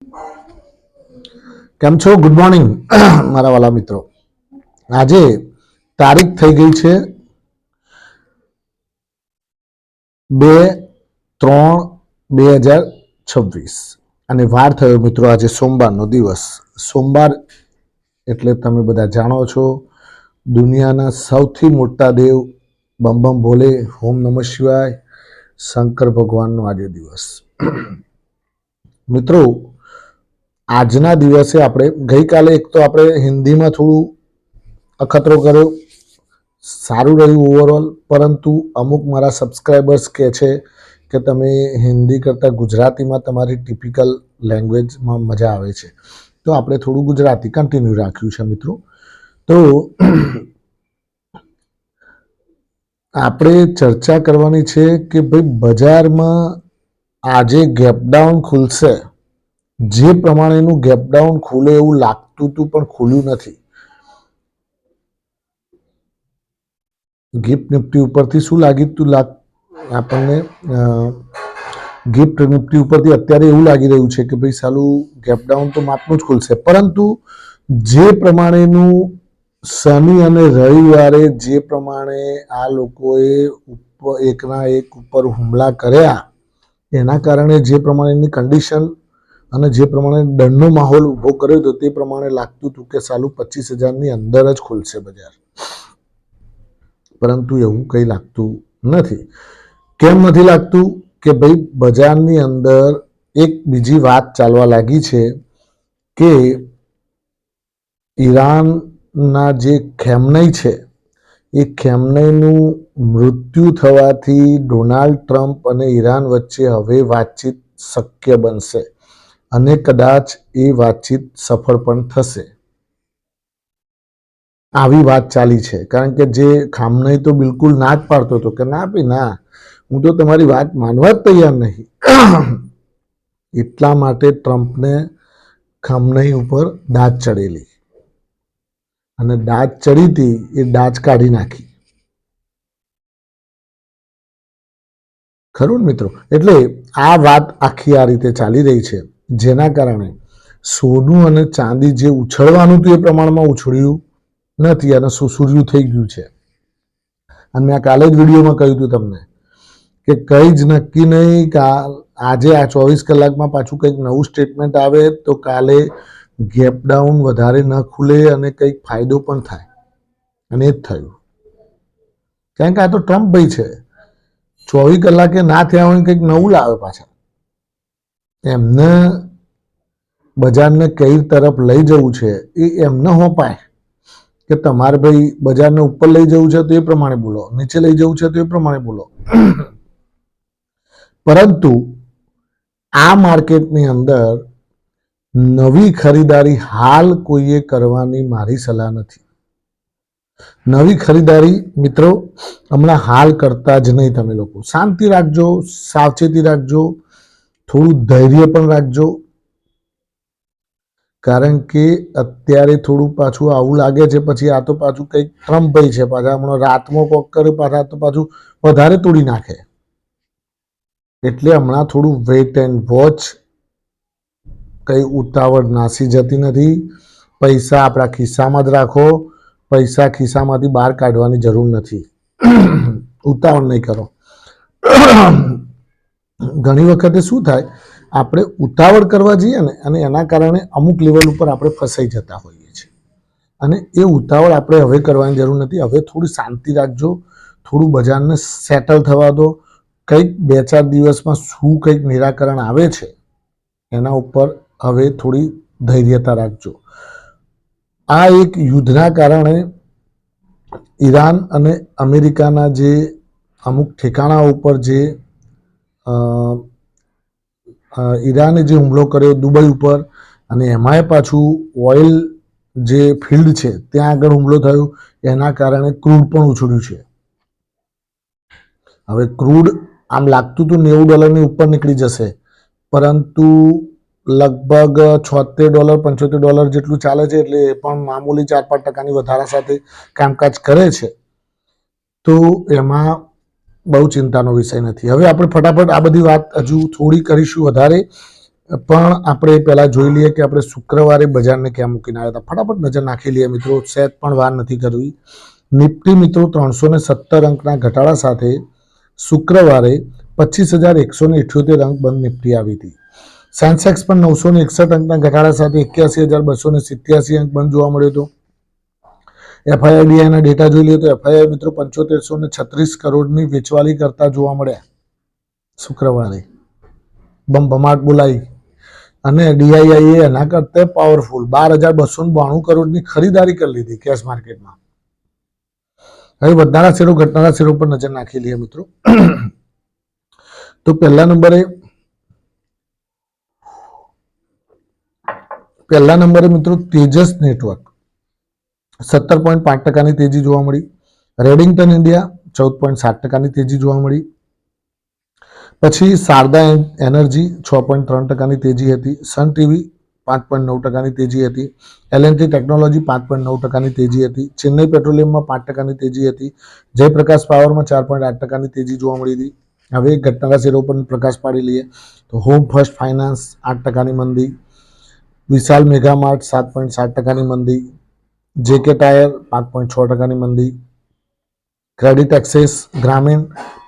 કેમ છો? Good morning મારા વાલા મિત્રો. આજે તારીખ થઈ ગઈ છે 2/3/2026 અને વાર થયો મિત્રો આજે સોમવારનો દિવસ. સોમવાર એટલે તમે બધા જાણો છો, દુનિયાના સૌથી મોટા દેવ બમ બમ ભોલે, ઓમ નમઃ શિવાય, શંકર ભગવાનનો આજે દિવસ. મિત્રો, આજના દિવસે આપણે ગઈકાલે એક તો આપણે હિન્દીમાં થોડું અખતરો કર્યો, સારું રહ્યું ઓવરઓલ. પરંતુ અમુક મારા સબસ્ક્રાઈબર્સ કહે છે કે તમે હિન્દી કરતાં ગુજરાતીમાં તમારી ટિપિકલ લેંગ્વેજમાં મજા આવે છે, તો આપણે થોડું ગુજરાતી કન્ટિન્યુ રાખ્યું છે મિત્રો. તો આપણે ચર્ચા કરવાની છે કે ભાઈ બજારમાં આજે ગેપડાઉન ખુલશે. જે પ્રમાણેનું ગેપડાઉન ખુલે એવું લાગતું હતું પણ ખુલ્યું નથી. ગિફ્ટ નિફ્ટી ઉપરથી શું લાગ્યું આપણને? ગિફ્ટ નિફ્ટી ઉપરથી અત્યારે એવું લાગી રહ્યું છે કે ભાઈ સાલું ગેપડાઉન તો માપનું જ ખુલશે, પરંતુ જે પ્રમાણેનું શનિ અને રવિવારે જે પ્રમાણે આ લોકોએ એકના એક ઉપર હુમલા કર્યા, એના કારણે જે પ્રમાણેની કન્ડિશન અને જે પ્રમાણે દંડનો માહોલ ઊભો કર્યો હતો, તે પ્રમાણે લાગતું હતું કે સાલું 25,000ની અંદર જ ખુલશે બજાર. પરંતુ એવું કંઈ લાગતું નથી. કેમ નથી લાગતું? કે ભાઈ બજારની અંદર એક બીજી વાત ચાલવા લાગી છે કે ઈરાનના જે ખેમનઈ છે, એ ખેમનઈનું મૃત્યુ થવાથી ડોનાલ્ડ ટ્રમ્પ અને ઈરાન વચ્ચે હવે વાતચીત શક્ય બનશે અને કદાચ એ વાતચીત સફળ પણ થશે, આવી વાત ચાલી છે. કારણ કે જે ખામનઈ તો બિલકુલ ના જ પાડતો હતો કે ના ભાઈ ના, હું તો તમારી વાત માનવા જ તૈયાર નહીં. એટલા માટે ટ્રમ્પને ખામનઈ ઉપર દાજ ચડેલી, અને દાજ ચડી હતી એ દાજ કાઢી નાખી. ખરું ને મિત્રો? એટલે આ વાત આખી આ રીતે ચાલી રહી છે, જેના કારણે સોનું અને ચાંદી જે ઉછળવાનું હતું એ પ્રમાણમાં ઉછળ્યું નથી અને સુસુર્યું થઈ ગયું છે. અને મેં કાલે જ વિડીયોમાં કહ્યું હતું તમને કે કંઈ જ નક્કી નહીં, આજે આ 24 કલાકમાં પાછું કંઈક નવું સ્ટેટમેન્ટ આવે તો કાલે ગેપડાઉન વધારે ન ખુલે અને કંઈક ફાયદો પણ થાય. અને એ જ થયું. કારણ કે આ તો ટ્રમ્પ ભાઈ છે, 24 કલાકે ના થયા હોય કંઈક નવું લાવે પાછા. એમને બજારને કઈ તરફ લઈ જવું છે એ એમને હોપાય કે તમારે ભાઈ બજારને ઉપર લઈ જવું છે તો એ પ્રમાણે બોલો, નીચે લઈ જવું છે તો એ પ્રમાણે બોલો. પરંતુ આ માર્કેટની અંદર નવી ખરીદારી હાલ કોઈએ કરવાની મારી સલાહ નથી. નવી ખરીદારી મિત્રો હમણાં હાલ કરતા જ નહીં. તમે લોકો શાંતિ રાખજો, સાવચેતી રાખજો, થોડું ધૈર્ય પણ રાખજો. કારણ કે અત્યારે થોડું પાછું આવું લાગે છે, પછી આ તો પાછું કંઈક ટ્રમ્પ ભાઈ છે, પાછા હમણાં રાતમાં કોક કરે, પાછા તો પાછું વધારે તોડી નાખે. એટલે હમણાં થોડું વેઇટ એન્ડ વોચ. કંઈ ઉતાવળ નાસી જતી નથી. પૈસા આપણા ખિસ્સામાં જ રાખો. પૈસા ખિસ્સામાંથી બહાર કાઢવાની જરૂર નથી. ઉતાવળ નહીં કરો. ઘણી વખતે શું થાય, આપણે ઉતાવળ કરવા જઈએ ને અને એના કારણે અમુક લેવલ ઉપર આપણે ફસાઈ જતા હોઈએ છીએ. અને એ ઉતાવળ આપણે હવે કરવાની જરૂર નથી. હવે થોડી શાંતિ રાખજો, થોડું બજારને સેટલ થવા દો. કંઈક 2-4 દિવસમાં શું કંઈક નિરાકરણ આવે છે એના ઉપર હવે થોડી ધૈર્યતા રાખજો. આ એક યુદ્ધના કારણે ઈરાન અને અમેરિકાના જે અમુક ઠેકાણા ઉપર જે ઈરાને જે હુમલો કર્યો દુબઈ ઉપર, અને એમાંય પાછું ઓઇલ જે ફિલ્ડ છે ત્યાં આગળ હુમલો થયો, એના કારણે ક્રૂડ પણ ઉછળ્યું છે. હવે ક્રૂડ આમ લાગતું હતું $90 ઉપર નીકળી જશે, પરંતુ લગભગ $76-75 જેટલું ચાલે છે. એટલે એ પણ મામૂલી 4-5% વધારા સાથે કામકાજ કરે છે, તો એમાં બહુ ચિંતાનો વિષય નથી. હવે આપણે ફટાફટ આ બધી વાત હજુ થોડી કરીશું વધારે. પણ આપણે પહેલાં જોઈ લઈએ કે આપણે શુક્રવારે બજારને ક્યાં મૂકીને આવ્યા હતા. ફટાફટ નજર નાખી લઈએ મિત્રો, સહેજ પણ વાર નથી કરવી. નિફ્ટી મિત્રો 317 અંકના ઘટાડા સાથે શુક્રવારે 25,178 અંક બંધ નિફ્ટી આવી હતી. સેન્સેક્સ પણ 961 અંકના ઘટાડા સાથે 81,287 અંક બંધ જોવા મળ્યો હતો. એફઆઈઆઈડીઆઈના ડેટા જોઈ લઈએ તો એફઆઈઆઈ મિત્રો 7536 કરોડની વેચવાલી કરતા જોવા મળ્યા શુક્રવારે. બમબમાટ બોલાઈ. અને ડીઆઈઆઈએ એના કરતાં પાવરફુલ 12,292 કરોડની ખરીદારી કરી લીધી કેશ માર્કેટમાં. હવે વધનારા શેરો ઘટનારા શેરો પર નજર નાખી લઈએ મિત્રો. તો પહેલા નંબરે મિત્રો તેજસ નેટવર્ક 17.5% તેજી જોવા મળી. રેડિંગ્ટન ઇન્ડિયા 14.7% તેજી જોવા મળી. પછી શારદા એનર્જી 6.3% તેજી હતી. સન ટીવી 5.9% તેજી હતી. એલએનટી ટેકનોલોજી 5.9% તેજી હતી. ચેન્નઈ પેટ્રોલિયમમાં 5% તેજી હતી. જયપ્રકાશ પાવરમાં 4.8% તેજી જોવા મળી હતી. હવે ઘટનારા શેરો પર પ્રકાશ પાડી લઈએ તો હોમ ફર્સ્ટ ફાઇનાન્સ 8%ની મંદી, વિશાલ મેગામાર્ટ 7.7%ની મંદી, જેકે ટાયર 5.6%ની મંદી, ક્રેડિટ એક્સેસ ગ્રામીણ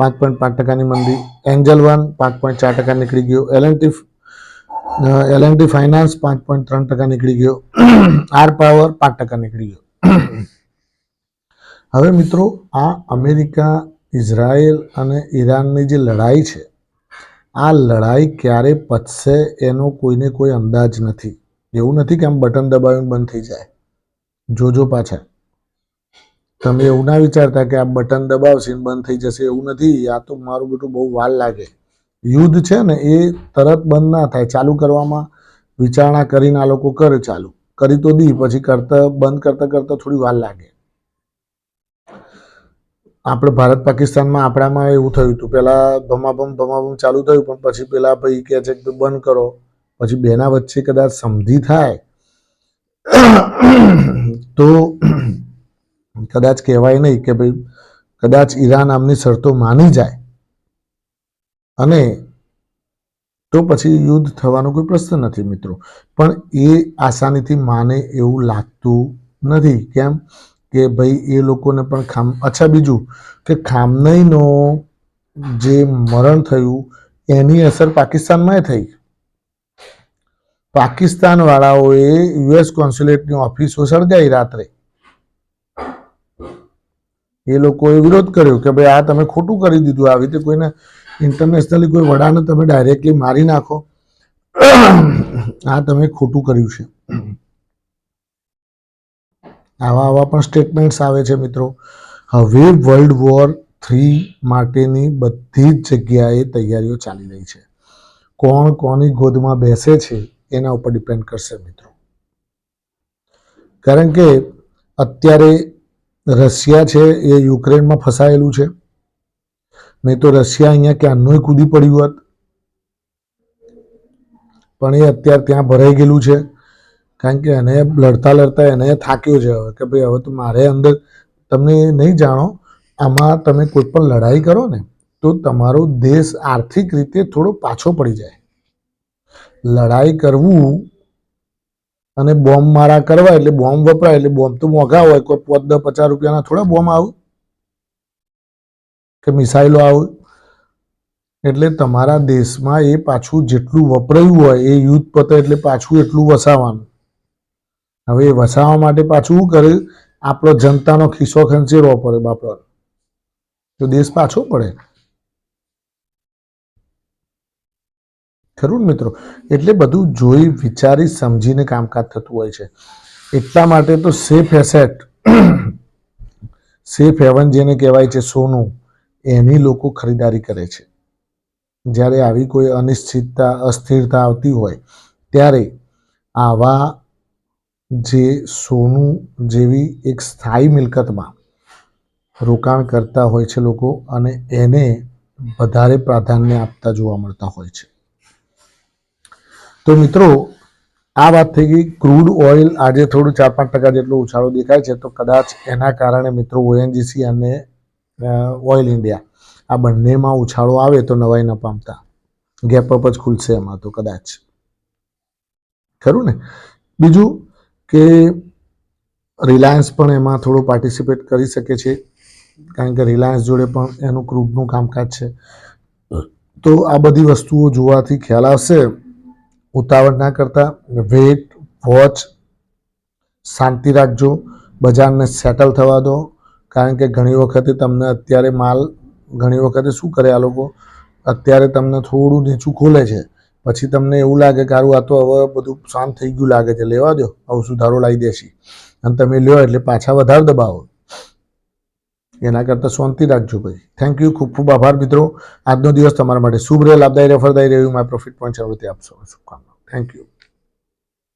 5.5%ની મંદી, એન્જલ વન 5.4% નીકળી ગયો, એલએનટી ફાઇનાન્સ 5.3% નીકળી ગયો, આર પાવર 5% નીકળી ગયો. હવે મિત્રો આ અમેરિકા, ઇઝરાયલ અને ઈરાનની જે લડાઈ છે, આ લડાઈ ક્યારે પતશે એનો કોઈને કોઈ અંદાજ નથી. એવું નથી કે આમ બટન દબાવીને બંધ થઈ જાય. જોજો પાછા, તમે એવું ના વિચારતા કે આ બટન દબાવશે બંધ થઈ જશે, એવું નથી. આ તો મારું બેટું બહુ વાર લાગે. યુદ્ધ છે ને એ તરત બંધ ના થાય. ચાલુ કરવામાં વિચારણા કરીને આ લોકો કરે, ચાલુ કરી તો દી, પછી બંધ કરતા થોડી વાર લાગે. આપણે ભારત પાકિસ્તાનમાં આપણામાં એવું થયું હતું. પહેલા ધમાબમ ચાલુ થયું, પણ પછી પેલા ભાઈ કહે છે કે બંધ કરો. પછી બેના વચ્ચે કદાચ સમજી થાય તો કદાચ કહેવાય નહીં કે ભાઈ કદાચ ઈરાન આમની શરતો માની જાય અને તો પછી યુદ્ધ થવાનો કોઈ પ્રશ્ન નથી મિત્રો. પણ એ આસાનીથી માને એવું લાગતું નથી. કેમ કે ભાઈ એ લોકોને પણ અચ્છા બીજું કે ખામનઈનો જે મરણ થયું એની અસર પાકિસ્તાનમાં થઈ. પાકિસ્તાન વાળાઓએ યુએસ કોન્સ્યુલેટની ઓફિસો સળગાઈ રાત્રે. એ લોકોએ વિરોધ કર્યો કે ભાઈ આ તમે ખોટું કરી દીધું. આવી રીતે કોઈને ઇન્ટરનેશનલી કોઈ વડાને તમે ડાયરેક્ટલી મારી નાખો, આ તમે ખોટું કર્યું છે. આવા પણ સ્ટેટમેન્ટ્સ આવે છે મિત્રો. હવે વર્લ્ડ વોર 3 માટેની બધી જ જગ્યાએ તૈયારીઓ ચાલી રહી છે. કોણ કોની ગોદમાં બેસે છે એના ઉપર ડિપેન્ડ કરશે મિત્રો. કારણ કે અત્યારે રશિયા છે એ યુક્રેનમાં ફસાયેલું છે. નહીં તો રશિયા અહીંયા ક્યારનું કૂદી પડ્યું હોત, પણ એ અત્યારે ત્યાં ભરાઈ ગયેલું છે. કારણ કે એને લડતા એને થાક્યો છે હવે કે ભાઈ હવે તો મારે અંદર, તમને નહીં જાણો, આમાં તમે કોઈ પણ લડાઈ કરો ને તો તમારો દેશ આર્થિક રીતે થોડો પાછો પડી જાય. લડાઈ કરવું અને બોમ્બ મારા કરવા એટલે બોમ્બ વપરાય એટલે બોમ્બ તો મોંઘા હોય. કોઈ 50 રૂપિયાના થોડા બોમ્બ આવે કે મિસાઇલો આવે. એટલે તમારા દેશમાં એ પાછું જેટલું વપરાયું હોય એ યુદ્ધ પતે એટલે પાછું એટલું વસાવવાનું. હવે એ વસાવવા માટે પાછું શું કરે, આપણો જનતાનો ખિસ્સો ખંચેરવો પડે બાપડા, તો દેશ પાછો પડે. ખરું ને મિત્રો? એટલે બધું જોઈ વિચારી સમજીને કામકાજ થતું હોય છે. એટલા માટે તો સેફ એસેટ, સેફ હેવન જેને કહેવાય છે સોનું, એની લોકો ખરીદારી કરે છે. જ્યારે આવી કોઈ અનિશ્ચિતતા, અસ્થિરતા આવતી હોય ત્યારે આવા જે સોનું જેવી એક સ્થાયી મિલકતમાં રોકાણ કરતા હોય છે લોકો અને એને વધારે પ્રાધાન્ય આપતા જોવા મળતા હોય છે. તો મિત્રો આ વાત થઈ ગઈ. ક્રૂડ ઓઇલ આજે થોડું 4-5% જેટલો ઉછાળો દેખાય છે. તો કદાચ એના કારણે મિત્રો ઓએનજીસી અને ઓઇલ ઇન્ડિયા આ બંનેમાં ઉછાળો આવે તો નવાઈ ન પામતા, ગેપ અપ જ ખુલશે એમાં તો કદાચ. ખરું ને? બીજું કે રિલાયન્સ પણ એમાં થોડું પાર્ટિસિપેટ કરી શકે છે, કારણ કે રિલાયન્સ જોડે પણ એનું ક્રૂડનું કામકાજ છે. તો આ બધી વસ્તુઓ જોવાથી ખ્યાલ આવશે. ઉતાવળ ના કરતા, વેટ, વોચ, શાંતિ રાખજો, બજારને સેટલ થવા દો. કારણ કે ઘણી વખતે તમને અત્યારે માલ, ઘણી વખતે શું કરે આ લોકો, અત્યારે તમને થોડું નીચું ખોલે છે, પછી તમને એવું લાગે કે આ તો હવે બધું શાંત થઈ ગયું લાગે છે, લેવા દો, હવે સુધારો લાવી દેશી, અને તમે લ્યો એટલે પાછા વધારે દબાવો. એના કરતાં શાંતિ રાખજો ભાઈ. થેન્ક યુ, ખૂબ ખૂબ આભાર મિત્રો. આજનો દિવસ તમારા માટે શુભ રહે, લાભદાયી રહે, ફળદાયી રહે, માય પ્રોફિટ પોઈન્ટ છે, આપશો શુભકામનાઓ. Thank you.